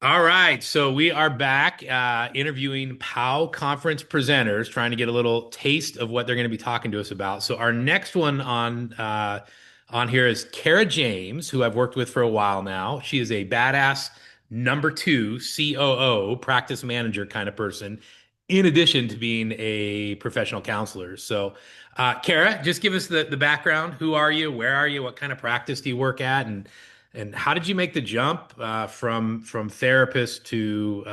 All right, so we are back interviewing POW conference presenters, trying to get a little taste of what they're going to be talking to us about. So our next one on here is Kara James, who I've worked with for a while now. She is a badass number two COO, practice manager kind of person, in addition to being a professional counselor. So, Kara, just give us the background. Who are you? Where are you? What kind of practice do you work at? And how did you make the jump from therapist to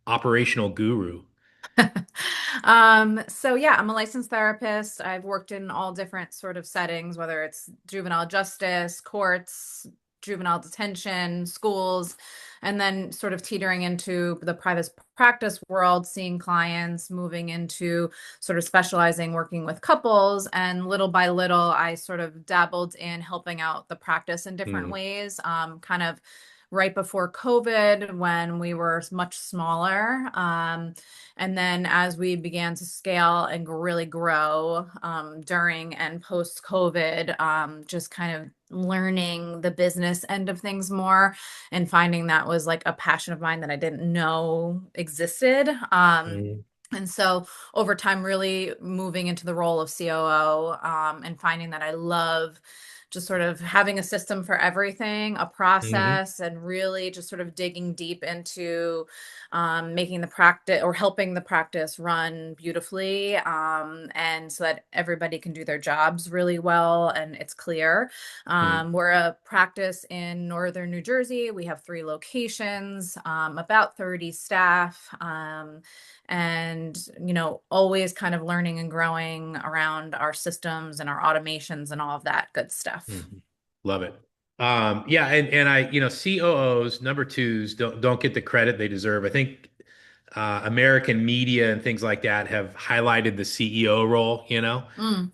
operational guru? So yeah, I'm a licensed therapist. I've worked in all different sort of settings, whether it's juvenile justice, courts, juvenile detention, schools, and then sort of teetering into the private practice world, seeing clients, moving into sort of specializing, working with couples. And little by little, I sort of dabbled in helping out the practice in different Mm, ways, kind of right before COVID when we were much smaller. And then as we began to scale and really grow during and post COVID, just kind of learning the business end of things more and finding that was like a passion of mine that I didn't know existed. mm, And so over time, really moving into the role of COO and finding that I love just sort of having a system for everything, a mhm, process, and really just sort of digging deep into making the practice or helping the practice run beautifully, and so that everybody can do their jobs really well and it's clear. mm. We're a practice in northern New Jersey. We have three locations, about 30 staff. And always kind of learning and growing around our systems and our automations and all of that good stuff. Mhm. Love it. Yeah, and I, COOs, number twos don't get the credit they deserve. I think American media and things like that have highlighted the CEO role, Mm,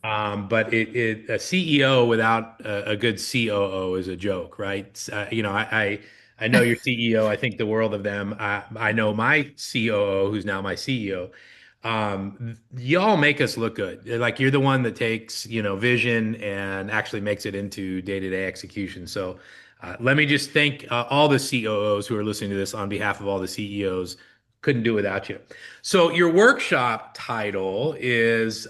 but a CEO without a good COO is a joke, right? I know your CEO. I think the world of them. I know my COO, who's now my CEO. Y'all make us look good. Like you're the one that takes, vision and actually makes it into day-to-day execution. So let me just thank all the COOs who are listening to this on behalf of all the CEOs. Couldn't do without you. So your workshop title is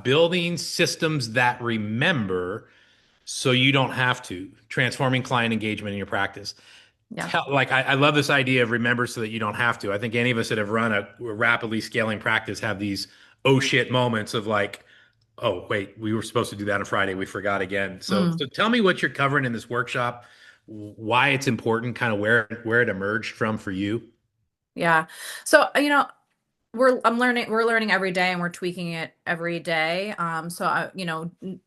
Building Systems That Remember So You Don't Have to, Transforming Client Engagement in Your Practice. yeah. I love this idea of remember so that you don't have to. I think any of us that have run a rapidly scaling practice have these oh shit moments of like, oh wait, we were supposed to do that on Friday, we forgot again. So Mm, tell me what you're covering in this workshop, why it's important, kind of where it emerged from for you. yeah. So, we're learning every day and we're tweaking it every day. So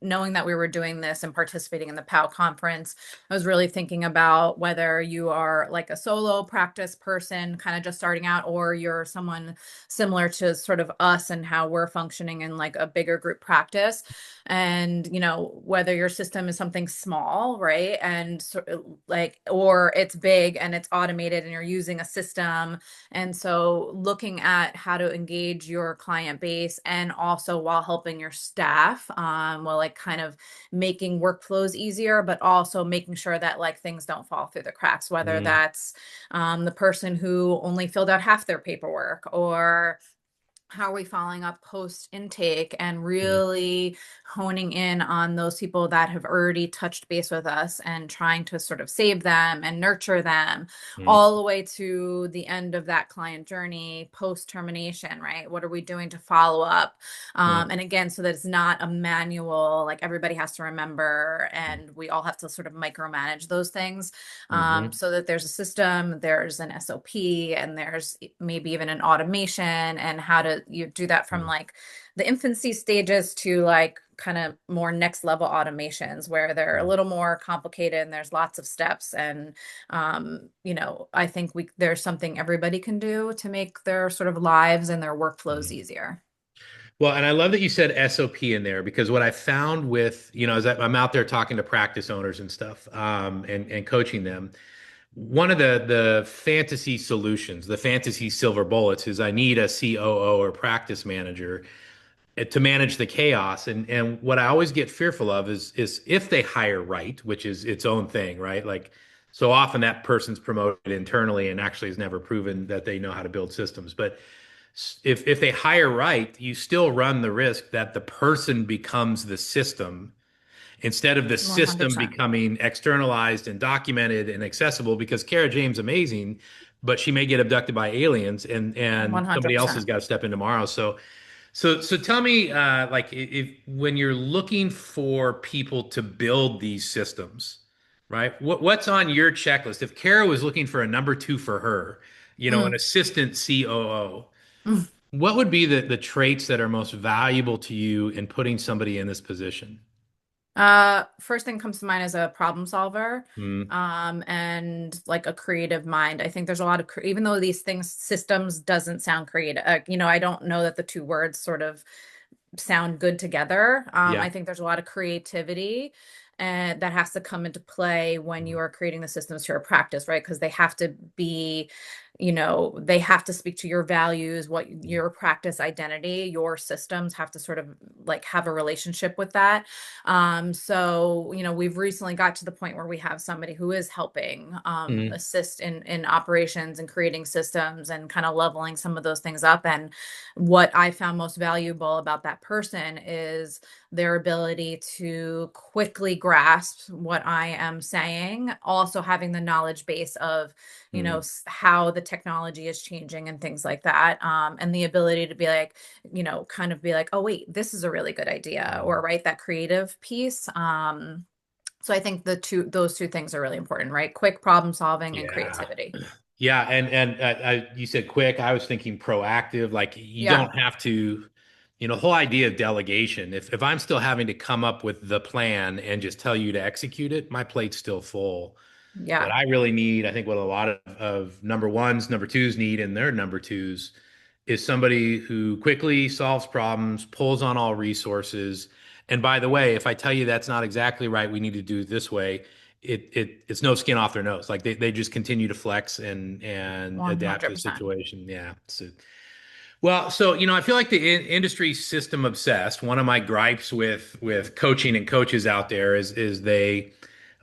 knowing that we were doing this and participating in the POW conference, I was really thinking about whether you are like a solo practice person kind of just starting out, or you're someone similar to sort of us and how we're functioning in like a bigger group practice. And whether your system is something small, right? And like, or it's big and it's automated and you're using a system, and so looking at how to engage your client base and also while helping your staff, while like kind of making workflows easier, but also making sure that like things don't fall through the cracks, whether Mm, that's the person who only filled out half their paperwork, or how are we following up post intake and mm, really honing in on those people that have already touched base with us and trying to sort of save them and nurture them mm, all the way to the end of that client journey post termination, right? What are we doing to follow up? mm, And again, so that it's not a manual, like everybody has to remember mm, and we all have to sort of micromanage those things, mhm, so that there's a system, there's an SOP, and there's maybe even an automation, and how to you do that from mm, like the infancy stages to like kind of more next level automations where they're a mm, little more complicated and there's lots of steps. And I think we there's something everybody can do to make their sort of lives and their workflows mm. easier. Well, and I love that you said SOP in there because what I found with, is that I'm out there talking to practice owners and stuff, and coaching them. One of the fantasy solutions, the fantasy silver bullets, is I need a COO or practice manager to manage the chaos. And what I always get fearful of is if they hire right, which is its own thing, right? Like So often that person's promoted internally and actually has never proven that they know how to build systems. But if they hire right, you still run the risk that the person becomes the system instead of the system 100%. becoming externalized and documented and accessible. Because Kara James amazing, but she may get abducted by aliens, and somebody else has 100%. got to step in tomorrow. So tell me, like, if when you're looking for people to build these systems, right? What's on your checklist? If Kara was looking for a number two for her, an Mm. assistant COO, Mm. what would be the traits that are most valuable to you in putting somebody in this position? First thing comes to mind is a problem solver, Mm, and like a creative mind. I think there's a lot of, even though these things, systems doesn't sound creative, I don't know that the two words sort of sound good together. yeah. I think there's a lot of creativity and that has to come into play when you Mhm. are creating the systems to your practice, right? Because they have to be, they have to speak to your values, what your practice identity, your systems have to sort of like have a relationship with that. So, we've recently got to the point where we have somebody who is helping Mhm. assist in operations and creating systems and kind of leveling some of those things up. And what I found most valuable about that person is their ability to quickly grasp what I am saying, also having the knowledge base of, Mhm. how the technology is changing and things like that. And the ability to be like, kind of be like, oh, wait, this is a really good idea, or Mhm. right, that creative piece. So I think those two things are really important, right? Quick problem solving and Yeah. creativity. Yeah, and you said quick. I was thinking proactive. Like you Yeah. don't have to, the whole idea of delegation. If I'm still having to come up with the plan and just tell you to execute it, my plate's still full. What Yeah. I really need, I think what a lot of number ones, number twos need and their number twos is somebody who quickly solves problems, pulls on all resources. And by the way, if I tell you that's not exactly right, we need to do it this way, it's no skin off their nose. Like they just continue to flex and adapt to the 100%. situation. Yeah. So I feel like the industry system obsessed. One of my gripes with coaching and coaches out there is they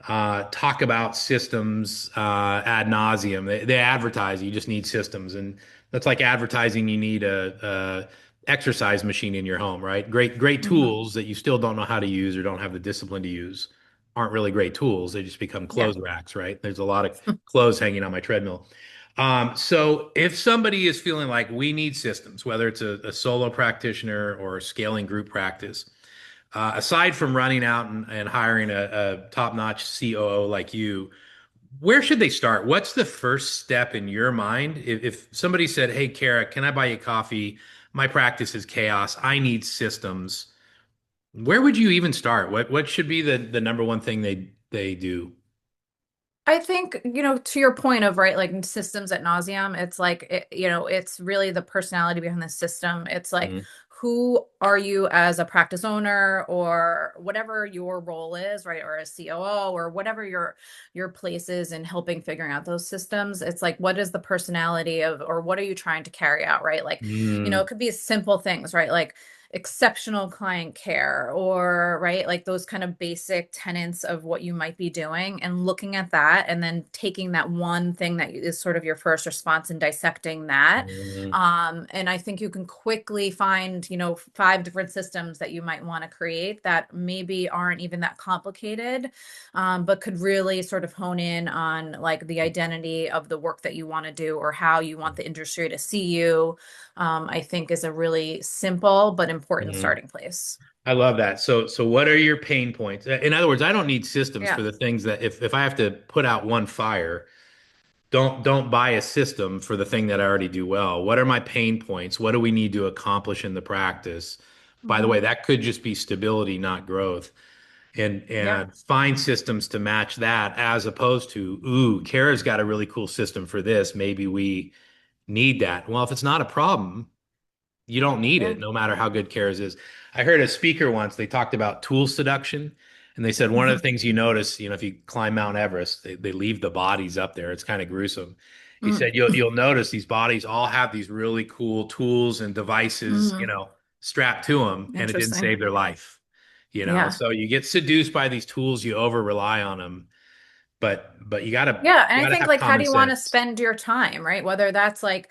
talk about systems ad nauseum. They advertise you just need systems, and that's like advertising you need a exercise machine in your home, right? Great Hmm. tools that you still don't know how to use or don't have the discipline to use aren't really great tools. They just become Yeah. clothes racks, right? There's a lot of clothes hanging on my treadmill. So if somebody is feeling like we need systems, whether it's a solo practitioner or a scaling group practice, aside from running out and hiring a top-notch COO like you, where should they start? What's the first step in your mind? If somebody said, "Hey, Kara, can I buy you coffee? My practice is chaos. I need systems." Where would you even start? What should be the number one thing they do? I think, to your point of right, like systems at nauseum, it's like, it's really the personality behind the system. It's like, Mhm. who are you as a practice owner or whatever your role is, right? Or a COO or whatever your place is in helping figuring out those systems. It's like, what is the personality of, or what are you trying to carry out, right? Like, Mm, it could be simple things, right? Like exceptional client care, or right, like those kind of basic tenets of what you might be doing, and looking at that and then taking that one thing that is sort of your first response and dissecting that. mm, And I think you can quickly find, five different systems that you might want to create that maybe aren't even that complicated, but could really sort of hone in on like the identity of the work that you want to do, or how you want the industry to see you. I think is a really simple but important mm. starting place. I love that. So what are your pain points? In other words, I don't need systems Yeah. for the things that if I have to put out one fire, don't buy a system for the thing that I already do well. What are my pain points? What do we need to accomplish in the practice? By the way, Hmm. that could just be stability, not growth. Yeah. And find systems to match that as opposed to, ooh, Kara's got a really cool system for this. Maybe we need that. Well, if it's not a problem, you don't need Yeah. it, no matter how good CARES is. I heard a speaker once, they talked about tool seduction. And they said one of the Hmm. things you notice, if you climb Mount Everest, they leave the bodies up there. It's kind of gruesome. He said you'll notice these bodies all have these really cool tools and devices, Hmm. strapped to them, and it didn't Interesting. save their life. Yeah. So you get seduced by these tools, you over rely on them. but Yeah, and you I gotta think have like how common do you want to sense. spend your time, right? Whether that's like,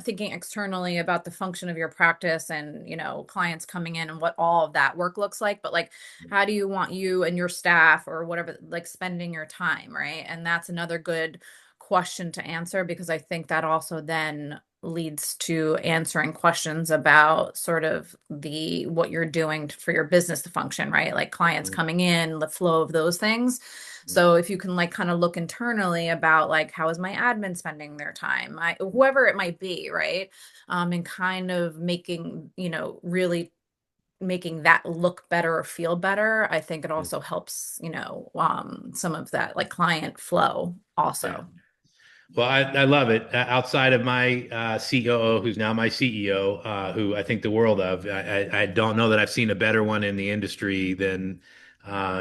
thinking externally about the function of your practice and, clients coming in and what all of that work looks like, but like how do you want you and your staff or whatever like spending your time, right? And that's another good question to answer because I think that also then leads to answering questions about sort of the what you're doing for your business to function, right? Like clients coming in, the flow of those things. So if you can like kind of look internally about like how is my admin spending their time, whoever it might be, right? And kind of making, really making that look better or feel better. I think it also helps, some of that like client flow Yeah. also. Well, I love it. Outside of my COO, who's now my CEO, who I think the world of, I don't know that I've seen a better one in the industry than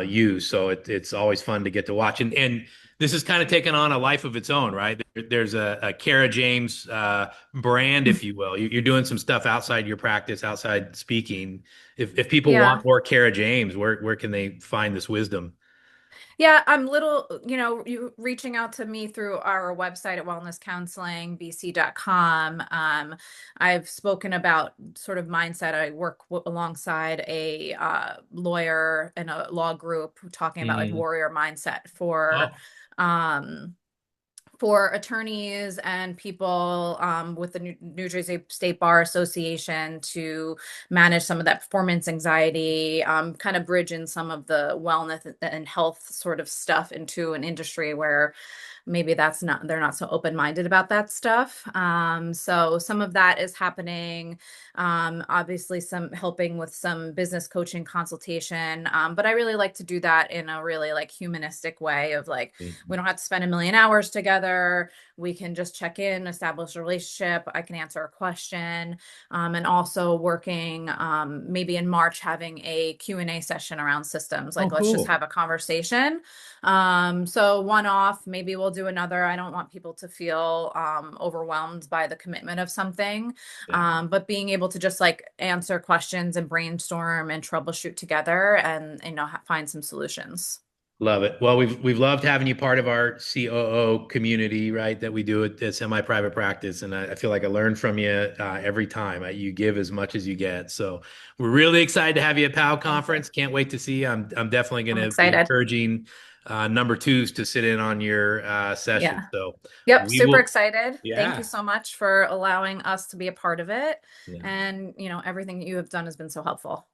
you. So it's always fun to get to watch. And this has kind of taken on a life of its own, right? There's a Kara James brand, if you will. You're doing some stuff outside your practice, outside speaking. If people Yeah. want more Kara James, where can they find this wisdom? Yeah, I'm little, you reaching out to me through our website at wellnesscounselingbc.com. I've spoken about sort of mindset. I work alongside a lawyer and a law group talking about like Mm. warrior mindset Oh, um, for attorneys and people with the New Jersey State Bar Association to manage some of that performance anxiety, kind of bridge in some of the wellness and health sort of stuff into an industry where maybe they're not so open-minded about that stuff. So some of that is happening. Obviously some helping with some business coaching consultation. But I really like to do that in a really like humanistic way of like, we don't have to spend a million hours together. We can just check in, establish a relationship. I can answer a question. And also working maybe in March having a Q&A session around systems. oh, Like let's just cool. have a conversation. So one off, maybe we'll do another. I don't want people to feel overwhelmed by the commitment of something. Yeah. But being able to just like answer questions and brainstorm and troubleshoot together and find some solutions. Love it. Well, we've loved having you part of our COO community, right? That we do at semi-private practice, and I feel like I learn from you every time. You give as much as you get, so we're really excited to have you at POW Thank you. conference. Can't wait to see you. I'm definitely going I'm to be excited. encouraging number twos to sit in on your session. Yeah. So Yep, we super will. excited. Thank you Yeah. so much for allowing us to be a part of it. Yeah. And, everything that you have done has been so helpful.